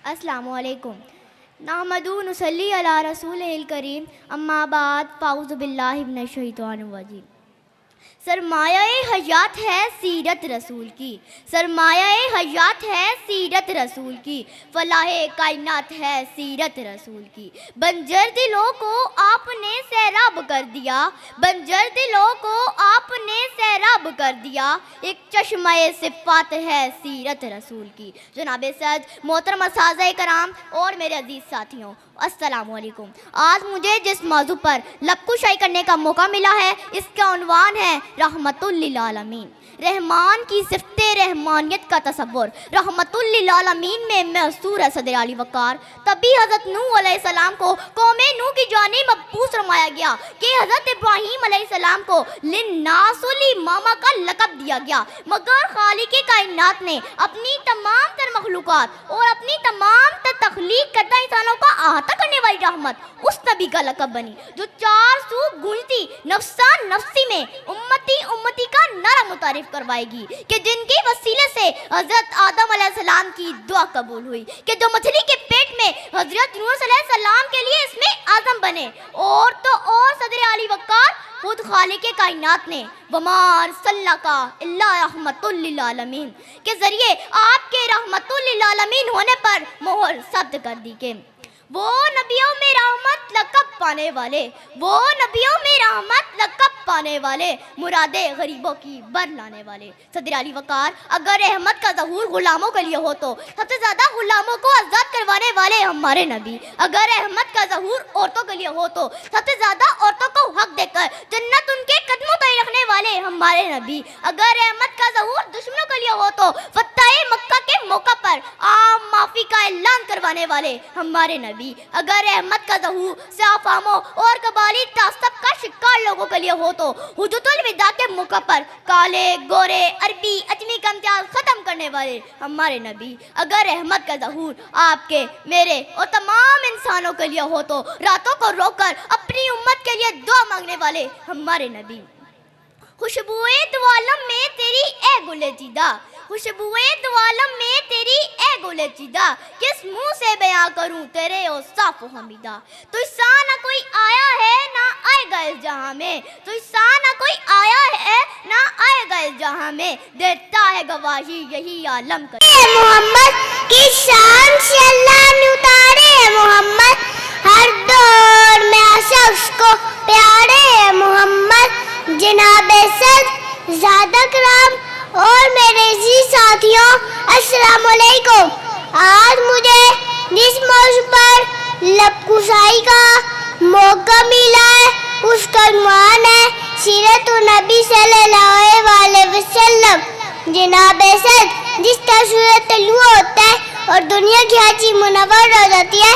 السلام علیکم نحمدو نصلی علی رسول الکریم اما بعد فاعوذ باللہ من الشیطان الرجیم. سرمایہ حیات ہے سیرت رسول کی، سرمایہ حیات ہے سیرت رسول کی، فلاح کائنات ہے سیرت رسول کی. بنجر دلوں کو آپ نے سیراب کر دیا، بنجر دلوں کو آپ نے سیراب کر دیا، ایک چشمہ صفات ہے سیرت رسول کی. جناب صدر، محترم اساتذہ کرام اور میرے عزیز ساتھیوں، السلام علیکم. آج مجھے جس موضوع پر لب کشائی کرنے کا موقع ملا ہے اس کا عنوان ہے رحمت للعالمین. رحمان کی صفت رحمانیت کا تصور رحمت للعالمین میں محصور ہے صدر علی وقار. تبھی حضرت نوح علیہ السلام کو قوم نوح کی جانب مبعوث فرمایا گیا کہ حضرت ابراہیم علیہ السلام کو للناس الامامہ کا لقب دیا گیا. مگر خالق کائنات نے اپنی تمام تر مخلوقات اور اپنی تمام تر تخلیق کردہ انسانوں کا احاطہ کرنے والی رحمت اس نبی کا لقب بنی جو چار سو گونجتی نفسا نفسی میں امتی امتی کا نعرہ متعارف کروائے گی کہ جن کے وسیلے سے حضرت آدم علیہ السلام کی دعا قبول ہوئی کہ جو مچھلی کے پیٹ میں حضرت یونس علیہ السلام کے لیے اس میں اعظم بنے. اور تو اور صدر علی وقار خود خالق کائنات نے وما ارسلناک الا رحمت للعالمین کے ذریعے آپ کے رحمت للعالمین ہونے پر مہر ثبت کر دی کہ وہ نبیوں میں رحمت لقب پانے والے، وہ نبیوں میں رحمت لقب پانے والے، مرادیں غریبوں کی بر لانے والے. صدر علی وقار، اگر رحمت کا ظہور غلاموں کے لیے ہو تو سب سے زیادہ غلاموں کو آزاد کروانے والے ہمارے نبی. اگر رحمت کا ظہور عورتوں کے لیے ہو تو سب سے زیادہ عورتوں کو حق دے کر جنت ان کے قدموں تلے رکھنے والے ہمارے نبی. اگر رحمت کا ظہور دشمنوں کے لیے ہو تو فتح مکہ کے موقع پر عام معافی کا اعلان کروانے والے ہمارے نبی. اگر رحمت کا ظہور صحافاموں اور قبائلی تعصب کا شکار لوگوں کے لیے ہو تو حجۃ الوداع کے موقع پر کالے گورے عربی اجمی کا امتیاز ختم کرنے والے ہمارے نبی. اگر رحمت کا ظہور آپ کے میرے اور تمام انسانوں کے لیے ہو تو راتوں کو روک کر اپنی امت کے لیے دعا مانگنے والے ہمارے نبی. خوشبوئے دو عالم میں تیری اے گل چیدہ، خوشبوئے دو عالم میں تیری اے گل چیدہ، کس منہ سے بیاں کروں تیرے اوصاف و حمیدہ. تجھ سا نہ کوئی آیا ہے نہ آئے گا اس جہاں میں، تجھ سا نہ کوئی آیا ہے نہ آئے گا اس جہاں میں، دیتا ہے گواہی یہی عالم کا. محمد کی شان سے اللہ نے اتارے محمد، ہر دور میں شخص کو پیارے محمد. جناب صدر، زادہ کرام اور میرے عزیز ساتھیوں، السلام علیکم. آج مجھے جس موضوع پر لب کشائی کا موقع ملا ہے اس کا عنوان ہے سیرت النبی صلی اللہ علیہ وسلم. جناب صدر، جس طرح سورۃ طلوع ہوتا ہے اور دنیا کی حاجی منور ہو جاتی ہے،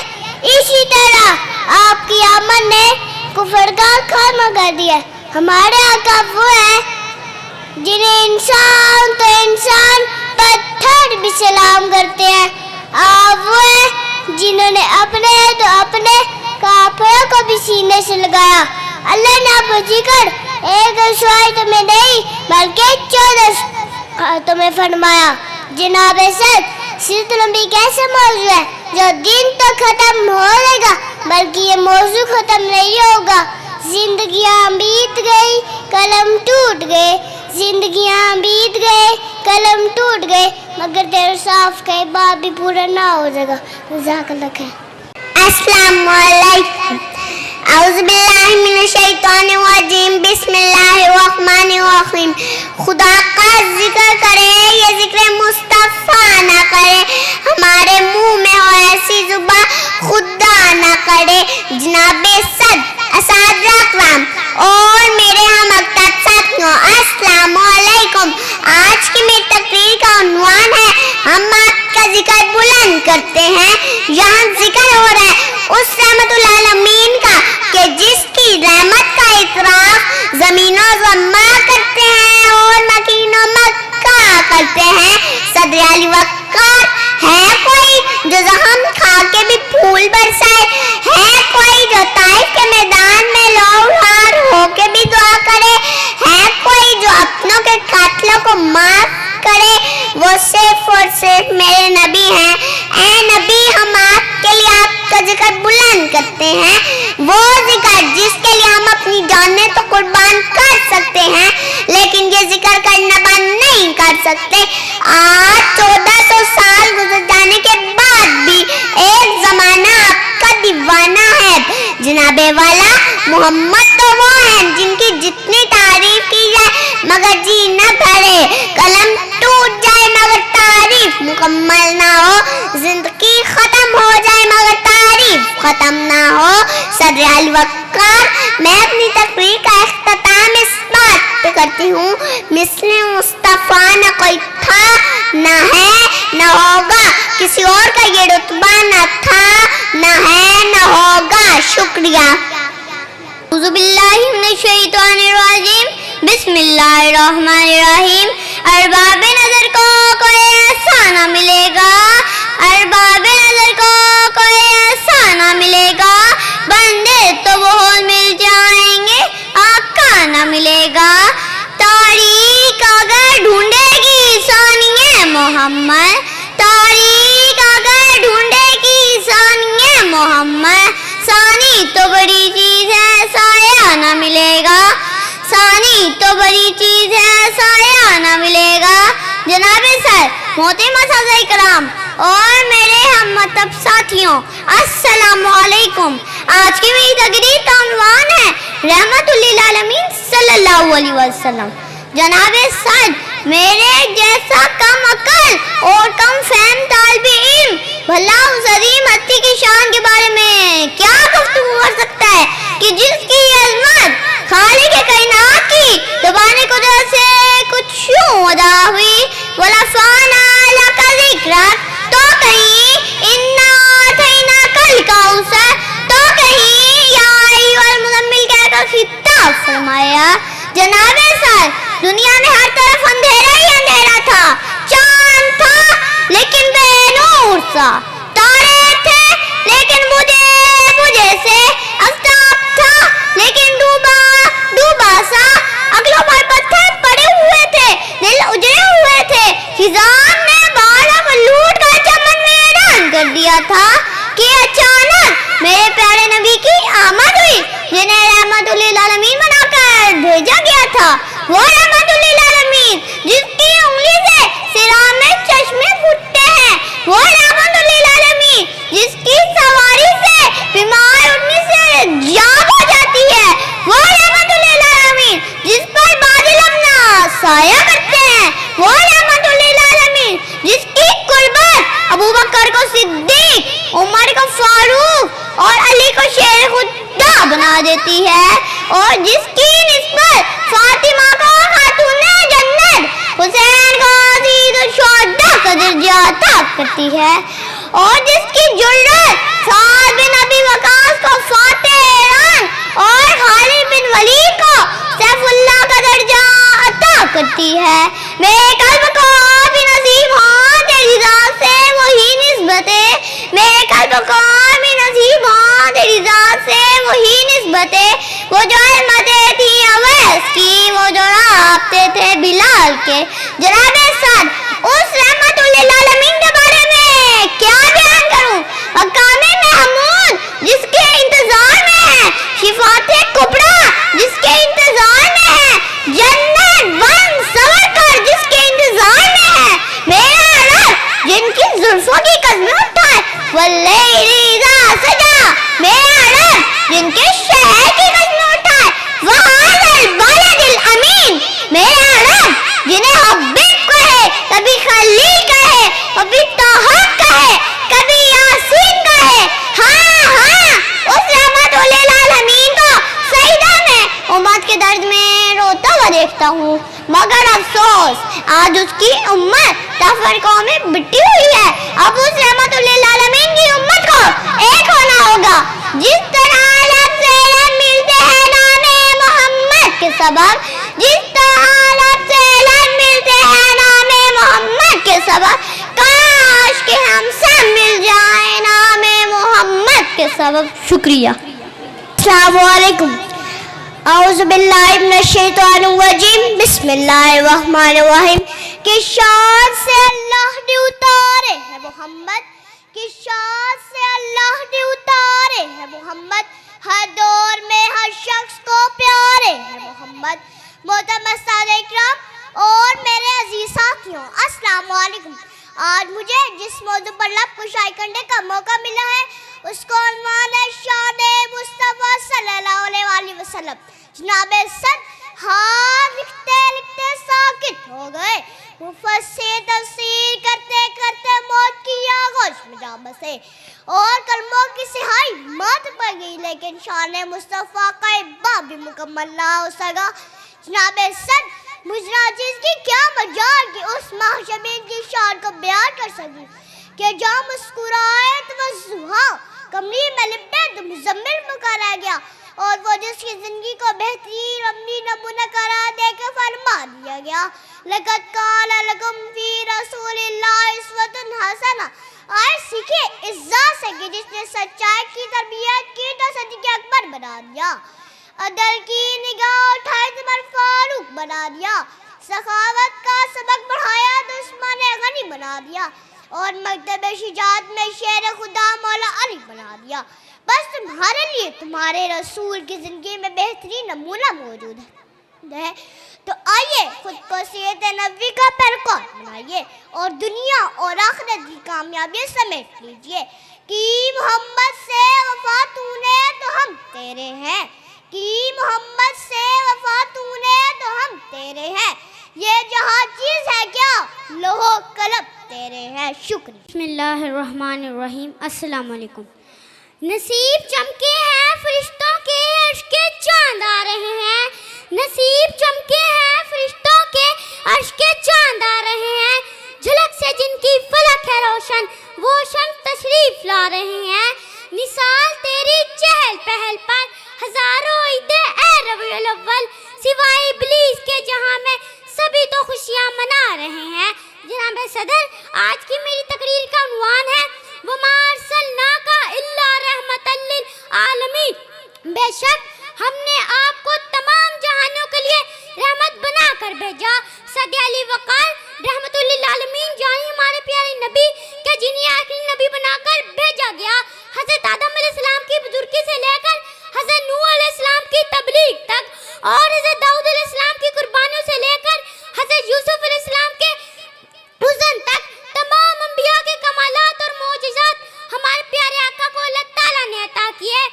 اسی طرح آپ کی آمد نے کفر کا خاتمہ کر دیا. ہمارے آقا وہ ہیں جنہیں انسان تو انسان پتھر بھی سلام کرتے ہیں. آپ وہ ہیں جنہوں نے اپنے کافروں کو بھی سینے سے لگایا. اللہ نے آپ کو ذکر ایک اشوائی تمہیں نہیں بلکہ 14 تمہیں فرمایا. جناب صدر، سیرت النبی کیسا موضوع ہے جو دن تو ختم ہو جائے گا بلکہ یہ موضوع ختم نہیں ہوگا. زندگیاں بیت گئی قلم ٹوٹ گئے، زندگیاں بیت گئے قلم ٹوٹ گئے، مگر تیرے صاف کئی بات بھی پورا نہ ہو جائے گا. جزاک اللہ خیر. السلام علیکم. اعوذ باللہ من الشیطان الرجیم. بسم اللہ الرحمن الرحیم. خدا کا ذکر کرے یہ ذکر مصطفیٰ نہ کرے، ہمارے منہ میں ہو ایسی زبان خدا نہ کرے. جناب صدر، اساتذہ اکرام اور میرے ہم اکتاب ساتھیوں، السلام علیکم. آج کی میری تقریر کا عنوان ہے ہم آپ کا ذکر بلند کرتے ہیں. یہاں ذکر ہو رہا ہے اس رحمت العالمین کا کہ جس کی رحمت کا اعتراف زمین و زماں کرتے ہیں اور مکین و مکہ کرتے ہیں. صدر علی وقار، ہے کوئی جو زخم کھا کے بھی پھول برسائے؟ ہے کوئی جو طائف کے میدان میں لوہار ہو کے بھی دعا کرے؟ ہے کوئی جو اپنوں کے قاتلوں کو معاف کرے؟ وہ صرف اور صرف میرے نبی ہیں. اے نبی، بنانے والا محمد تو وہ ہیں جن کی جتنی تعریف کی جائے مگر جی نہ بھرے، قلم ٹوٹ جائے مگر تعریف مکمل نہ ہو، زندگی ختم ہو جائے مگر تعریف ختم نہ ہو۔ صدر الوقار، میں اپنی تقریر کا اختتام اس بات پہ کرتی ہوں، مثل مصطفیٰ نہ کوئی تھا، نہ ہے نہ ہوگا، کسی اور کا یہ رتبہ نہ تھا، نہ ہے نہ ہوگا۔ شکریہ۔ اعوذ باللہ من الشیطان الرجیم، بسم اللہ الرحمن الرحیم۔ ارباب نظر کو کوئی ایسا نہ ملے گا، ارباب نظر کو کوئی ایسا نہ ملے گا، بندے تو بہت مل جائیں گے، آقا نہ ملے گا۔ تاریخ اگر ڈھونڈے گی ثانیہ محمد، تاریخ اگر ڈھونڈے گی ثانیہ محمد، ثانی تو بڑی چیز ہے سایہ نہ ملے گا، ثانی تو بڑی چیز ہے سایہ نہ ملے گا۔ جناب سر محترم اساتذہ کرام اور میرے ہم مطلب ساتھیوں، السلام علیکم۔ آج کی میری تقریر کا عنوان ہے رحمت للعالمین صلی اللہ علیہ وسلم۔ جناب سر، میرے جیسا کم عقل اور کم فہم طالب علم بھلا اس عظیم ہستی کی شان کے بارے میں کیا گفتگو کر سکتا ہے کہ جس کی عظمت خالق کائنات کی زبان قدرت سے کچھ یوں ادا ہوئی، وَلَفَانَا لَكَ ذِكْرَكَ، تو کہیں اِنَّا أَعْطَيْنَاكَ الْكَوْثَرَ، تو کہیں یا ایھا المزمل کہہ کر خطاب فرمایا۔ جناب سر، دنیا میں ہر طرف اندھیرا ہی اندھیرا تھا، چاند تھا لیکن بے نور سا، تارے تھے لیکن بجھے سے، آفتاب تھا لیکن ڈوبا سا، اگلوں پر پتھر پڑے ہوئے تھے، دل اجڑے ہوئے تھے، خزان نے بارہ کو لوٹ کر چمن ویران کر دیا تھا کہ اچانک میرے پیارے نبی کی آمد ہوئی، جنہیں رحمت للعالمین بنا کر بھیجا گیا تھا۔ وہ رحمت للعالمین جس کی انگلی سے صراع میں چشمے پھوٹتے ہیں، وہ رحمت للعالمین جس کی سواری سے بیمار اٹھنے سے جاگ ہو جاتی ہے، وہ رحمت للعالمین جس پر بادل اپنا سایہ کرتے ہیں، وہ رحمت للعالمین جس کی قربت ابوبکر کو صدیق، عمر کو فاروق اور علی کو شیر خدا بنا دیتی ہے، اور جس کی نسبت فاطمہ کو خاتون جنت، حسین کو عزیز الشہداء کا درجہ عطا کرتی ہے، اور جس کی جرأت سعد بن ابی وقاص کو فاتح ایران اور خالد بن ولید کو سیف اللہ کا درجہ عطا کرتی ہے۔ میرے قلب کو بھی نصیب ہوں تیری ذات سے وہی نسبتیں، میرے قلب کو بھی نصیب ہوں تیری ذات سے وہی نسبتیں، وہ جو عظمتیں تھیں اویس کی، وہ جو رابطے تھے بلال کے۔ جناب سعد، اس رحمت للعالمین کے بارے میں کیا بیان کروں؟ مقام محمود جس کے انتظار میں ہے، شفاعت کبریٰ جس کے انتظار میں ہے، جنت ون سور کر جس کے انتظار میں ہے، میرا رب جن کی زلفوں کی قسمیں اٹھائے، واللیل اذا سجا، میرا رب جن کے شہر کی قسمیں اٹھائے، وہذا البلد الامین، میرا رب جنہیں حبیب کہے، کبھی خلیل کہے، کبھی طٰہٰ کہے، کبھی یاسین کہے۔ ہاں اس رحمت للعالمین کو سجدہ میں امت کے درد میں روتا ہوا دیکھتا ہوں، مگر افسوس آج اس کی امت تفرقوں میں بٹی ہوئی ہے۔ اب اس رحمت للعالمین کی امت کو ایک ہونا ہوگا، جس طرح لفظ علم ملتے ہیں نام محمد کے سبب، جس طرح لفظ علم ملتے ہیں نام محمد کے سبب، کاش کہ ہم سب مل جائیں نام محمد کے سبب۔ شکریہ۔ السلام علیکم۔ اعوذ باللہ من الشیطان الرجیم، بسم اللہ الرحمن الرحیم۔ کہ شان سے اللہ نے اتارے ہے محمد، کہ شان سے اللہ نے اتارے ہے محمد، ہر دور میں ہر شخص کو پیارے ہے محمد۔ محترم اساتذہ اکرام اور میرے عزیز ساتھیوں، السلام علیکم۔ آج مجھے جس موضوع پر لب کشائی کرنے کا موقع ملا ہے اس کو عنوان ہے شان مصطفیٰ صلی اللہ علیہ وسلم. جناب صد ہاتھ لکھتے لکھتے ساکت ہو گئے. مفسر تفسیر کرتے کرتے موت کی آغوش میں جا بسے اور کلموں کی سہائی مات پڑ گئی، لیکن شان مصطفیٰ کا باب بھی مکمل نہ ہو سکا. جناب صد مجرا چیز کی کیا مجال کہ اس محشمین کی شان کو بیان کر سکی کہ جہاں مسکرائے تو وہ زحا کمری میں لپٹے تو مزمل پکارا گیا، اور وہ جس کی زندگی کو بہترین عملی نمونہ قرار دے کے فرما دیا گیا لَقَدْ كَانَ لَكُمْ فِي رَسُولِ اللَّهِ أُسْوَةٌ حَسَنَةٌ. آئے سیکھے اس ذات سے کہ جس نے سچائی کی تربیت کی تو صدیق اکبر بنا دیا، عدل کی نگاہ اٹھائی تو عمر فاروق بنا دیا، سخاوت کا سبق پڑھایا تو عثمان غنی بنا دیا، اور مکتب شجاعت میں شیر خدا مولا علی بنا دیا. بس تمہارے لیے تمہارے رسول کی زندگی میں بہترین نمونہ موجود ہے، تو آئیے خود کو سیرت نبوی کا پیروکار بنائیے اور دنیا اور آخرت کی کامیابی سمیٹ لیجیے. کہ محمد سے وفا تو نے تو ہم تیرے ہیں، کہ محمد سے وفا تو نے تو ہم تیرے ہیں، یہ جہاں چیز ہے کیا لوہو قلم تیرے ہیں. شکریہ. بسم اللہ الرحمن الرحیم. السلام علیکم. نصیب چمکے ہیں فرشتوں کے عرش کے چاند آ رہے ہیں، نصیب چمکے ہیں فرشتوں کے عرش کے چاند آ رہے ہیں، جھلک سے جن کی فلک ہے روشن وہ شمس تشریف لا رہے ہیں. مثال تیری چہل پہل پر ہزاروں عیدیں اے ربیع الاول، سوائے ابلیس کے جہاں میں سبھی تو خوشیاں منا رہے ہیں. جناب صدر، آج کی میری تقریر کا عنوان ہے وَمَا أَرْسَلْنَاكَ إِلَّا رَحْمَةً لِّلْعَالَمِينَ. بے شک ہم نے آپ کو تمام جہانوں کے لیے رحمت بنا کر بھیجا. صدی علی وقار رحمت للعالمین جانی ہمارے پیارے نبی کہ جنہیں آخری نبی بنا کر بھیجا گیا، حضرت آدم علیہ السلام کی بزرگی سے لے کر حضرت نوح علیہ السلام کی تبلیغ تک، اور حضرت داؤد علیہ السلام کی قربانیوں سے لے کر حضرت یوسف علیہ السلام کے حزن تک، تمام انبیاء کے کمالات اور معجزات ہمارے پیارے آقا کو اللہ تعالیٰ نے عطا کیے.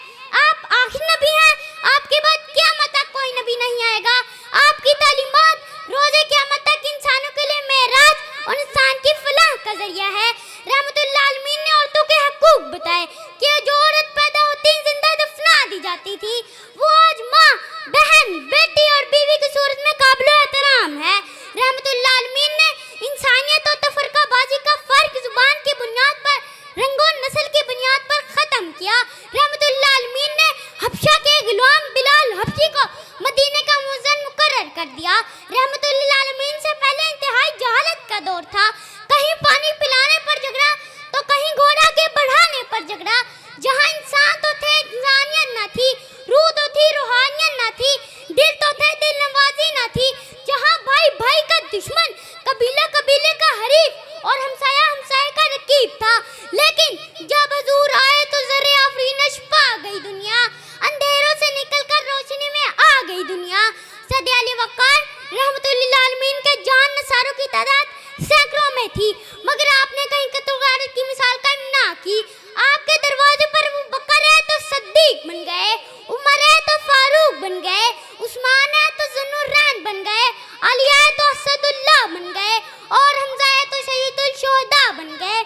آپ آخری نبی ہیں، آپ کے بعد قیامت تک کوئی نبی نہیں آئے گا. آپ کی تعلیمات روز قیامت تک انسانوں کے لیے معراج اور انسان کی فلاح کا ذریعہ ہے. رحمت اللہ عالمین نے عورتوں کے حقوق بتائے کہ جو عورت پیدا ہوتی زندہ دفنا دی جاتی تھی وہ آج ماں، بہن، بیٹی اور بیوی کی صورت میں قابل احترام ہے. رحمت اللہ عالمین نے انسانیت اور تفرقہ بازی کا فرق زبان کی بنیاد پر، رنگ و نسل کی بنیاد پر ختم کیا. رحمت اللہ عالمین نے حبشہ کے غلام بلال حبشی کو مدینے کا مؤذن مقرر کر دیا. رحمت اللہ عالمین سے پہلے انتہائی جہالت کا دور تھا، کہیں پانی پلانے پر جھگڑا تو کہیں گھوڑا کے بڑھانے پر جھگڑا. جہاں انسان تو تھے انسانیت نہ تھی، روح تو تھی روحانیت نہ تھی، دل تو تھے دل نوازی نہ تھی. جہاں بھائی بھائی کا دشمن، قبیلہ قبیلے کا حریف اور ہمسایہ ہمسایہ کا رقیب تھا، لیکن جب حضور آئے تو ذرے آفرینش پا گئی دنیا، اندھیروں سے نکل کر روشنی میں آ گئی دنیا. صدی علی وقار رحمت اللہ عالمین کے جان نثاروں کی تعداد سینکڑوں میں تھی، مگر آپ نے کہیں قتل غارت کی مثال قائم نہ کی. آپ کے دروازے پر ابو بکر ہے تو صدیق بن گئے، عمر ہے تو فاروق بن گئے، عثمان ہے تو ذوالنورین بن گئے، علی ہے تو اسد اللہ بن گئے، اور حمزہ ہے تو سید الشہداء بن گئے.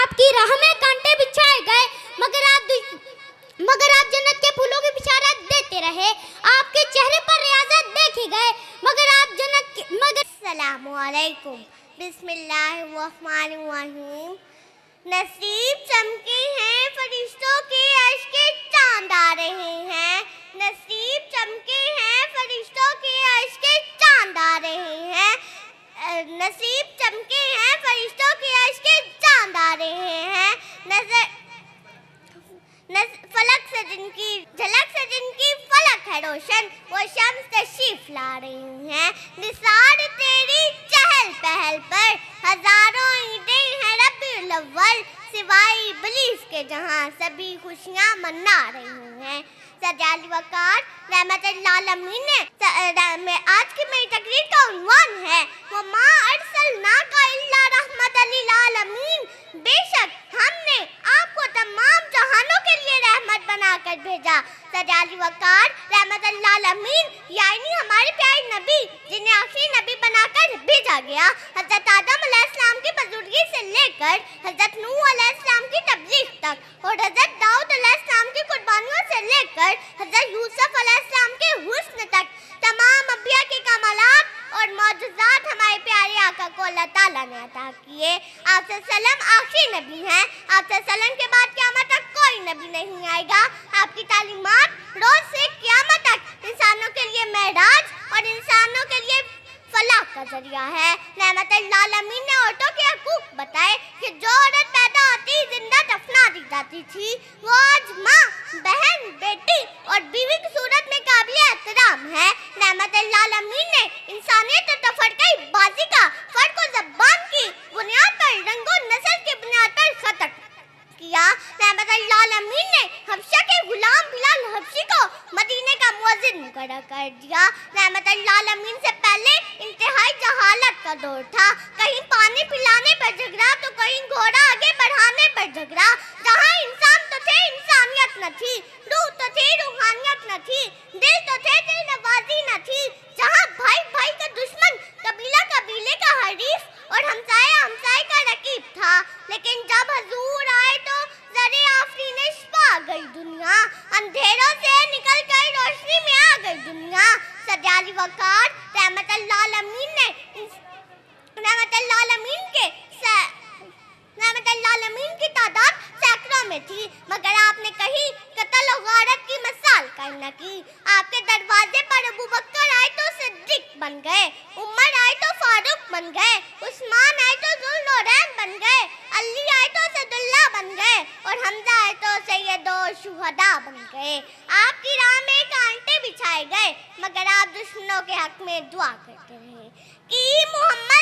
آپ کی راہ میں کانٹے بچھائے گئے مگر آپ جنت کے پھولوں کی بشارت دیتے رہے. آپ کے چہرے پر ریاضت دیکھے گئے مگر آپ جنت کے السلام علیکم. بسم اللہ الرحمن الرحیم. نصیب چمکے ہیں فرشتوں کے عرش کے چاند آ رہے ہیں، نصیب چمکے ہیں فرشتوں کے عرش کے چاند آ رہے ہیں، نصیب چمکے ہیں فرشتوں کے عرش کے چاند آ رہے ہیں. فلک سے جن کی جھلک سے جن کی فلک ہے روشن وہ شمس تشریف لا رہی ہیں. نثار تیری چہل پہل پر ہزاروں عیدیں ہیں ربیع الاول، سوائے ابلیس کے جہاں سبھی خوشیاں منا رہی ہیں. صدی علی وقار رحمت اللہ عالمین نے آج کی میری تقریر کا عنوان ہے وَمَا أَرْسَلْنَاكَ إِلَّا رَحْمَةً لِّلْعَالَمِينَ. بے شک ہم نے آپ کو تمام جہانوں کے بھیجا. سرکار وقار رحمت اللہ عالمین یعنی ہمارے پیارے نبی جنہیں آخری نبی بنا کر بھیجا گیا. حضرت آدم علیہ السلام کی بزرگی سے لے کر حضرت نوح علیہ السلام کی تبلیغ تک اور حضرت داؤد علیہ السلام کی قربانیوں سے لے کر حضرت یوسف علیہ السلام کے حسن تک تمام انبیاء کے کمالات اور معجزات ہمارے پیارے آقا کو اللہ تعالیٰ نے عطا کیے. آپ صلی اللہ علیہ وسلم آخری نبی ہیں. آپ صلی اللہ علیہ وسلم کے بعد قیامت تک کوئی نبی نہیں آئے گا. آپ کی تعلیمات روز سے قیامت تک انسانوں کے لیے معراج اور انسانوں کے لیے فلاح کا ذریعہ ہے. رحمت اللہ عالمین نے عورتوں کے حقوق بتائے کہ جو عورت پیدا ہوتی زندہ دفنا دی جاتی تھی وہ آج ماں، بہن، بیٹی اور بیوی کی صورت میں قابل احترام ہے. رحمت اللہ عالمین نے انسانیت اور تفرقہ بازی کا فرق و زبان کی بنیاد پر، رنگ و نسل کی بنیاد پر ختم کیا. رحمت اللہ عالمین نے حبشہ کے غلام بلال حبشی کو مدینے کا مؤذن مقرر کر دیا. رحمت اللہ عالمین سے پہلے انتہائی جہالت کا دور تھا. کہیں پانی پلانے پر جھگڑا تو کہیں گھوڑا آگے بڑھانے پر جھگڑا. جہاں انسان تو تھے انسانیت نہ تھی، روح تو تھی روحانیت نہ تھی، دل تو تھے دل نوازی نہ تھی. جہاں بھائی بھائی کا دشمن، قبیلہ قبیلے کا حریف اور ہمسایہ ہمسائے کا رقیب تھا. لیکن جب حضور آئے تو ذرے آفرینش پا گئی دنیا، اندھیروں سے نکل کر روشنی میں آ گئی دنیا. سرکار وقار رحمت اللہ عالمین نے رحمت اللہ عالمین کی تعداد سینکڑوں میں تھی، مگر آپ نے کہیں قتل و غارت کی مثال قائم نہ کی. آپ کے دروازے پر ابو بکر آئے تو صدیق بن گئے، عمر آئے تو فاروق بن گئے، عثمان آئے تو ذوالنورین بن گئے، علی آئے تو اسد اللہ بن گئے اور حمزہ آئے تو سید و شہداء بن گئے. آپ کی راہ میں کانٹے بچھائے گئے مگر آپ دشمنوں کے حق میں دعا کرتے رہے کہ محمد